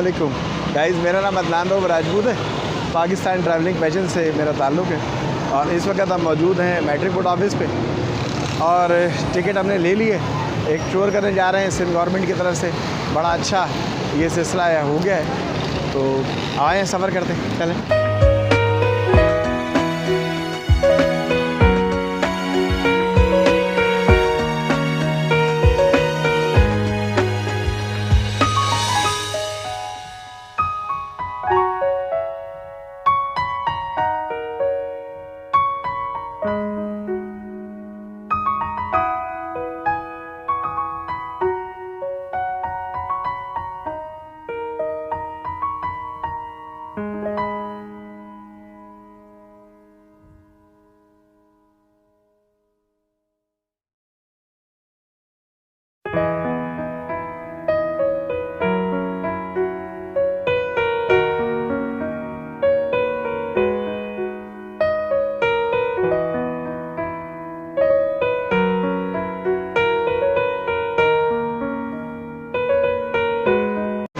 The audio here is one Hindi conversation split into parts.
वालेकुम गाइस, मेरा नाम अदनान रोब राजपूत है। पाकिस्तान ट्रैवलिंग पैशन से मेरा ताल्लुक़ है और इस वक्त हम मौजूद हैं मैट्रिक बोर्ड ऑफिस पे और टिकट हमने ले ली है। एक टूर करने जा रहे हैं सिंध गवर्नमेंट की तरफ से। बड़ा अच्छा ये सिलसिला हो गया है, तो आए सफ़र करते हैं, चलें।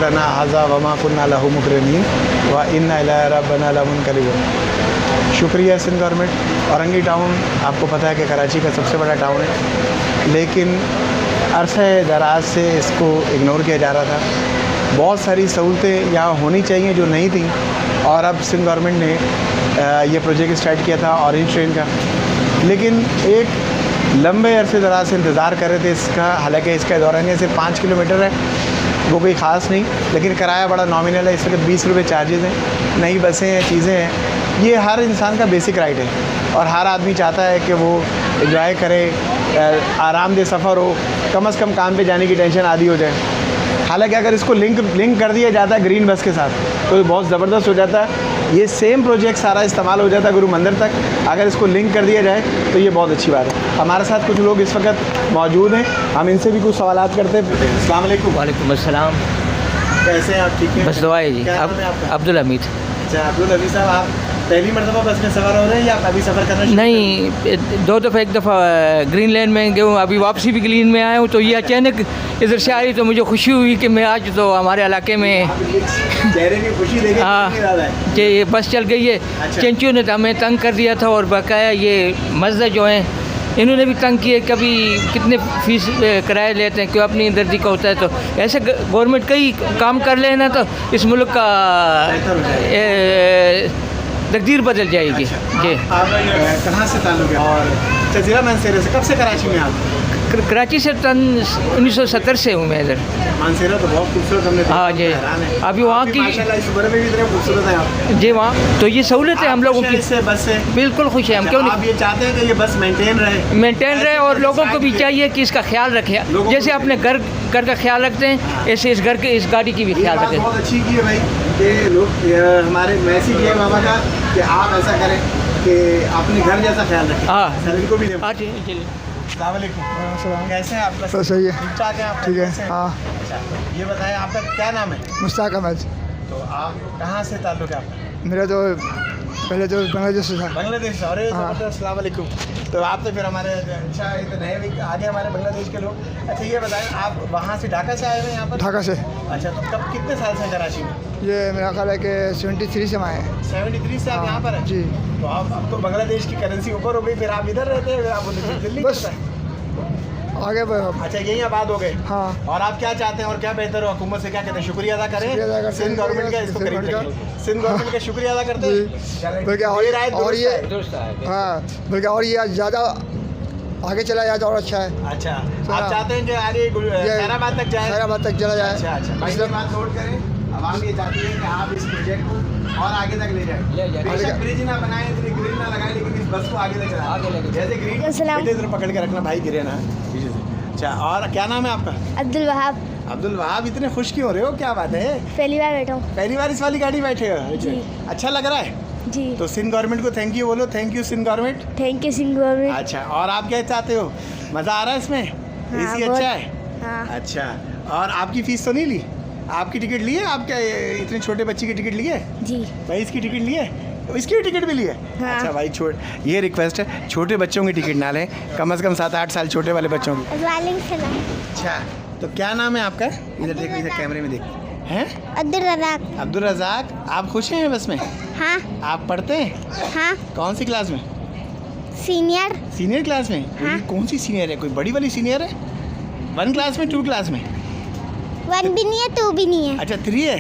लना हाज़ा वमा कुन्ना लहू मुकरमीन व इन्ना इला रब्बना लमुनक़लिबून। शुक्रिया सिंध गवर्नमेंट। औरंगी टाउन आपको पता है कि कराची का सबसे बड़ा टाउन है, लेकिन अरसे दराज से इसको इग्नोर किया जा रहा था। बहुत सारी सहूलतें यहाँ होनी चाहिए जो नहीं थी, और अब सिंध गवर्नमेंट ने ये प्रोजेक्ट स्टार्ट किया था ऑरेंज ट्रेन का, लेकिन एक लंबे अरसे दराज से इंतज़ार कर रहे थे इसका। हालांकि इसका दौरानिया सिर्फ 5 किलोमीटर है, वो कोई ख़ास नहीं, लेकिन किराया बड़ा नॉमिनल है। इस वक्त 20 रुपये चार्जेज़ हैं। नई बसें हैं, चीज़ें हैं। ये हर इंसान का बेसिक राइट है और हर आदमी चाहता है कि वो एंजॉय करे, आरामदेह सफ़र हो, कम से कम काम पे जाने की टेंशन आदि हो जाए। हालांकि अगर इसको लिंक कर दिया जाता है ग्रीन बस के साथ तो ये बहुत ज़बरदस्त हो जाता है। ये सेम प्रोजेक्ट सारा इस्तेमाल हो जाता है गुरु मंदिर तक। अगर इसको लिंक कर दिया जाए तो ये बहुत अच्छी बात है। हमारे साथ कुछ लोग इस वक्त मौजूद हैं, हम इनसे भी कुछ सवालात करते हैं। अस्सलाम वालेकुम। वालेकुम अस्सलाम। कैसे हैं आप? ठीक है, बस दुआ है जी। अब्दुल हमीद। अच्छा, अब्दुल हमीद साहब, आप पहली मरतबा बस में सफ़र हो रहे हैं या अभी सफ़र करना? नहीं, 2 दफ़ा, एक दफ़ा ग्रीन लैंड में गया हूँ, अभी वापसी भी ग्रीन में आया हूँ। तो ये अचानक इधर से आई तो मुझे खुशी हुई कि मैं आज तो हमारे इलाके में चेहरे की खुशी देखे। हाँ कि ये बस चल गई है। अच्छा। चेंचू ने तो हमें तंग कर दिया था और बकाया ये मस्जिद जो हैं इन्होंने भी तंग किए। कभी कितने फ़ीस किराया लेते हैं, क्यों अपनी दर्दी का होता है। तो ऐसे गवर्नमेंट कई काम कर लेना तो इस मुल्क का तकदीर बदल जाएगी। अच्छा, जी। आप कहाँ से ताल्लुक़ है? और जज़ीरा मानसेरा से कब से कराची में आप? कराची से 1970 से हूँ मैं इधर। मानसेरा तो बहुत खूबसूरत हमने देखा। हाँ जी। अभी वहाँ की माशाल्लाह इस उम्र में भी इतने खूबसूरत है आप। जी, वहाँ तो ये सहूलत है हम लोगों की। इससे बस से बिल्कुल खुश है हम। क्यों आप ये चाहते हैं कि ये बस मेंटेन रहे और लोगों को भी चाहिए कि इसका ख्याल रखें। जैसे अपने घर का ख्याल रखते हैं, ऐसे इस गाड़ी की भी ख्याल रखें। बहुत अच्छी की है भाई कि लोग हमारे मैसेज ये मामा का कि आप ऐसा करें कि अपने घर जैसा ख्याल रखें। हाँ, सभी को भी दें। हाँ चलिए। अस्सलाम वालेकुम। कैसे हैं आप? तो सही है, ठीक ठाक हैं आप? ठीक है। कैसे हैं? हाँ, अच्छा, ये बताएं आपका क्या नाम है? मुश्ताक अहमद। तो आप कहाँ से ताल्लुक़ है आपका? मेरा तो पहले तो बांग्लादेश से था। बांग्लादेश से। अरे हाँ। अस्सलाम वालेकुम। तो आप तो फिर हमारे अच्छा ये तो नए भी आगे हमारे बांग्लादेश के लोग। अच्छा, ये बताएं आप वहाँ से ढाका से आए हुए हैं यहाँ पर? ढाका से। अच्छा, तो कब कितने साल से कराची में? ये मेरा ख्याल है कि 73 से हम आए हैं। 73 से आप यहाँ पर हैं? जी। तो आप अब तो बांग्लादेश की करेंसी ऊपर हो गई, फिर आप इधर रहते हैं, फिर आप उधर दिल्ली बस। करते हैं? आगे अच्छा, यही आबाद हो गए। हाँ। और आप क्या चाहते हैं और क्या बेहतर हो? हुकूमत से क्या कहते हैं? शुक्रिया अदा करें। शुक्रिया अदा करते हैं। सिंध गवर्नमेंट का इसको सिंध करीब गवर्नमेंट रखें। सिंध गवर्नमेंट का शुक्रिया अदा करते हैं। बल्कि और ये दोस्त आए। हाँ, बल्कि और ये ज़्यादा आगे चला जाए तो और अच्छा है। अच्छा, आप चाहते हैं कि आगे खैराबाद तक जाए? खैराबाद तक चला जाए। अच्छा अच्छा, भाई ये बात नोट करें। आवाम ये चाहती है कि आप इस प्रोजेक्ट को और आगे तक ले जाएं। बेशक ब्रिज ना बनाएं, इतनी ग्रिल ना लगाएं, लेकिन इस बस को आगे तक चलाएं। जैसे ग्रिल इधर पकड़ के रखना भाई, गिरे ना पीछे से। अच्छा, और क्या नाम है आपका? अब्दुल वहाब। अब्दुल वहाब, इतने खुश क्यों हो रहे हो? क्या बात है? पहली बार बैठा हूँ। पहली बार इस वाली गाड़ी बैठे हो? जी। अच्छा लग रहा है? जी। तो सिंध गवर्नमेंट को थैंक यू बोलो। Thank you Sindh government. Thank you Sindh government. अच्छा, और आप क्या चाहते हो? मज़ा आ रहा है इसमें? हाँ, एसी बहुत। अच्छा है? हाँ। अच्छा, और आपकी फ़ीस तो नहीं ली? आपकी टिकट ली है? आप क्या इतने छोटे बच्चे की टिकट ली है? जी। भाई इसकी टिकट ली है? इसकी भी टिकट भी ली है? हाँ। अच्छा भाई, ये रिक्वेस्ट है, छोटे बच्चों की टिकट ना लें, कम से कम 7-8 साल छोटे वाले बच्चों की। वालेकुम सलाम। अच्छा, तो क्या नाम है आपका? इधर देखो, इधर कैमरे में देख। हैं? अब्दुल रज़ाक। अब्दुल रज़ाक, आप खुश हैं बस में? हाँ आप पढ़ते हैं? हाँ। कौन सी क्लास में? सीनियर। सीनियर क्लास में? हाँ। कौन सी सीनियर है? कोई बड़ी वाली सीनियर है? 1 क्लास में, 2 क्लास में? 1 भी नहीं है, 2 भी नहीं है, अच्छा 3 है?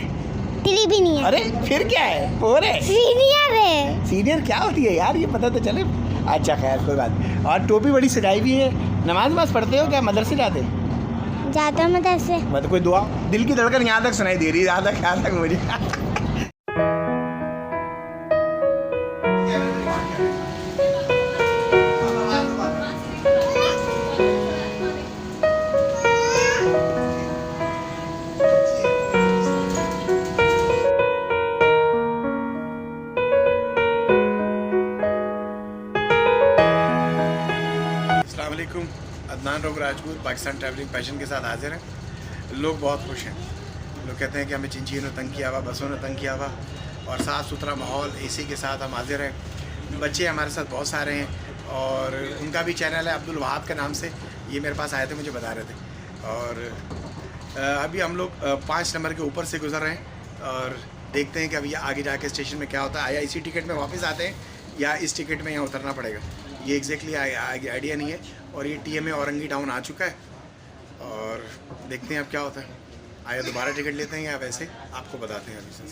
3 भी नहीं है। अरे फिर क्या है? 4 है? सीनियर है। सीनियर क्या होती है यार, ये पता तो चले। अच्छा खैर कोई बात नहीं। और टोपी बड़ी सजाई भी है। नमाज पढ़ते हो क्या? मदरसे जाते हो? जाता हूँ मदरसे। मतलब कोई दुआ? दिल की धड़कन यहाँ तक सुनाई दे रही है, यहाँ तक मुझे। अस्सलामुअलैकुम। अदनान रोग राजपूत पाकिस्तान ट्रैवलिंग पैशन के साथ हाजिर हैं। लोग बहुत खुश हैं। लोग कहते हैं कि हमें चिंचियों ने तंग किया हुआ, बसों ने तंग किया हुआ, और साफ़ सुथरा माहौल एसी के साथ हम हाजिर हैं। बच्चे हमारे साथ बहुत सारे हैं और उनका भी चैनल है अब्दुल वहाब के नाम से। ये मेरे पास आए थे, मुझे बता रहे थे। और अभी हम लोग 5 नंबर के ऊपर से गुजर रहे हैं और देखते हैं कि अभी आगे जाके स्टेशन में क्या होता है। या इसी टिकट में वापस आते हैं या इस टिकट में यहाँ उतरना पड़ेगा, ये एग्जैक्टली आइडिया नहीं है। और ये TMA औरंगी टाउन आ चुका है और देखते हैं अब क्या होता है। आया दोबारा टिकट लेते हैं या वैसे आपको बताते हैं अभी से।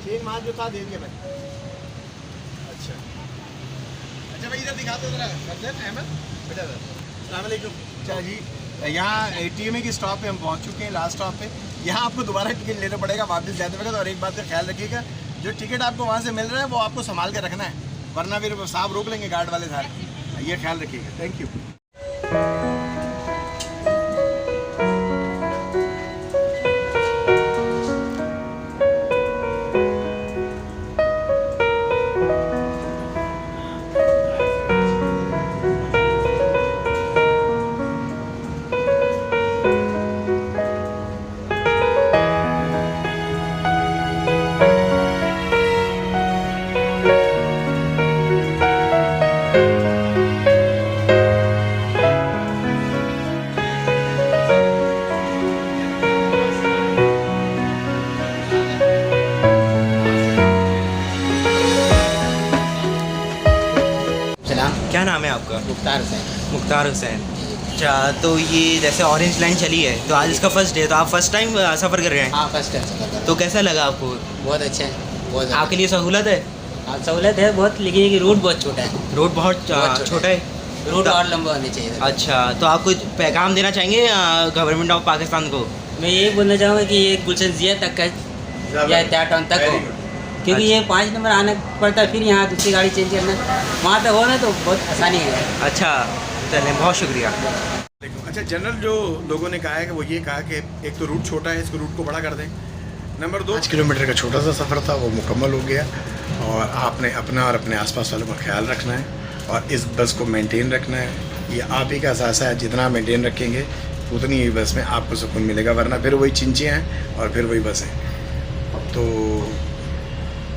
चेन मार जो था दे दिया भाई। अच्छा अच्छा भाई इधर दिखा दो जरा। अहमद बेटा अस्सलाम वालेकुम। अच्छा जी, यहाँ TMA की स्टॉप पे हम पहुँच चुके हैं, लास्ट स्टॉप पे। यहाँ आपको दोबारा टिकट लेना पड़ेगा वापस जाते वक्त। और एक बात का ख्याल रखिएगा, जो टिकट आपको वहाँ से मिल रहा है वो आपको संभाल के रखना है, वरना फिर साहब रोक लेंगे गार्ड वाले साहब। ये ख्याल रखिएगा। Thank you. क्या नाम है आपका? मुख्तार हुसैन। मुख्तार हुसैन। अच्छा, तो ये जैसे ऑरेंज लाइन चली है तो आज इसका फर्स्ट डे है, तो आप फर्स्ट टाइम सफ़र कर रहे हैं? हाँ फर्स्ट टाइम सफर कर। तो कैसा लगा आपको? बहुत अच्छा है, बहुत आपके लिए सहूलत है? हाँ सहूलत है बहुत, लेकिन ये रूट बहुत छोटा है। रोड बहुत छोटा है, रूट और लंबा होना चाहिए। अच्छा, तो आप कुछ पैगाम देना चाहेंगे गवर्नमेंट ऑफ पाकिस्तान को? मैं ये बोलना चाहूँगा कि ये गुलशन जिया तक का या त्या टाउन तक हो, क्योंकि ये 5 नंबर आना पड़ता है, फिर यहाँ दूसरी गाड़ी चेंज करना, वहाँ तक हो ना तो बहुत आसानी है। अच्छा चलें, बहुत शुक्रिया। अच्छा, जनरल जो लोगों ने कहा है कि वो ये कहा कि एक तो रूट छोटा है, इसको रूट को बड़ा कर दें। नंबर 2, 5 किलोमीटर का छोटा सा सफ़र था, वो मुकम्मल हो गया। और आपने अपना और अपने आसपास वालों का ख्याल रखना है और इस बस को मेंटेन रखना है। ये आप ही का एहसास है, जितना मेंटेन रखेंगे उतनी ही बस में आपको सुकून मिलेगा, वरना फिर वही चिंचियाँ हैं और फिर वही बसें। तो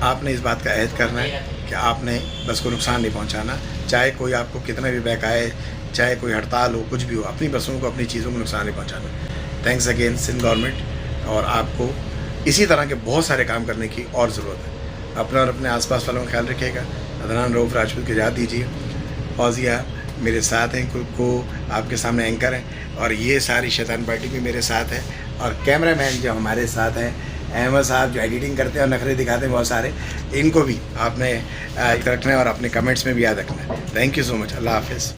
आपने इस बात का अहद करना है कि आपने बस को नुकसान नहीं पहुंचाना, चाहे कोई आपको कितना भी बैक आए, चाहे कोई हड़ताल हो, कुछ भी हो, अपनी बसों को, अपनी चीज़ों को नुकसान नहीं पहुंचाना। Thanks again Sindh government. और आपको इसी तरह के बहुत सारे काम करने की और ज़रूरत है। अपना और अपने आसपास वालों का ख्याल रखिएगा। अदनान रऊफ राजपूत की इजाज़त दीजिए। फौजिया मेरे साथ हैं, को आपके सामने एंकर हैं, और ये सारी शैतान पार्टी भी मेरे साथ है। और कैमरामैन जो हमारे साथ हैं अहमद साहब, जो एडिटिंग करते हैं और नखरे दिखाते हैं बहुत सारे, इनको भी आपने रखना है और अपने कमेंट्स में भी याद रखना है। Thank you so much. अल्लाह हाफिज़।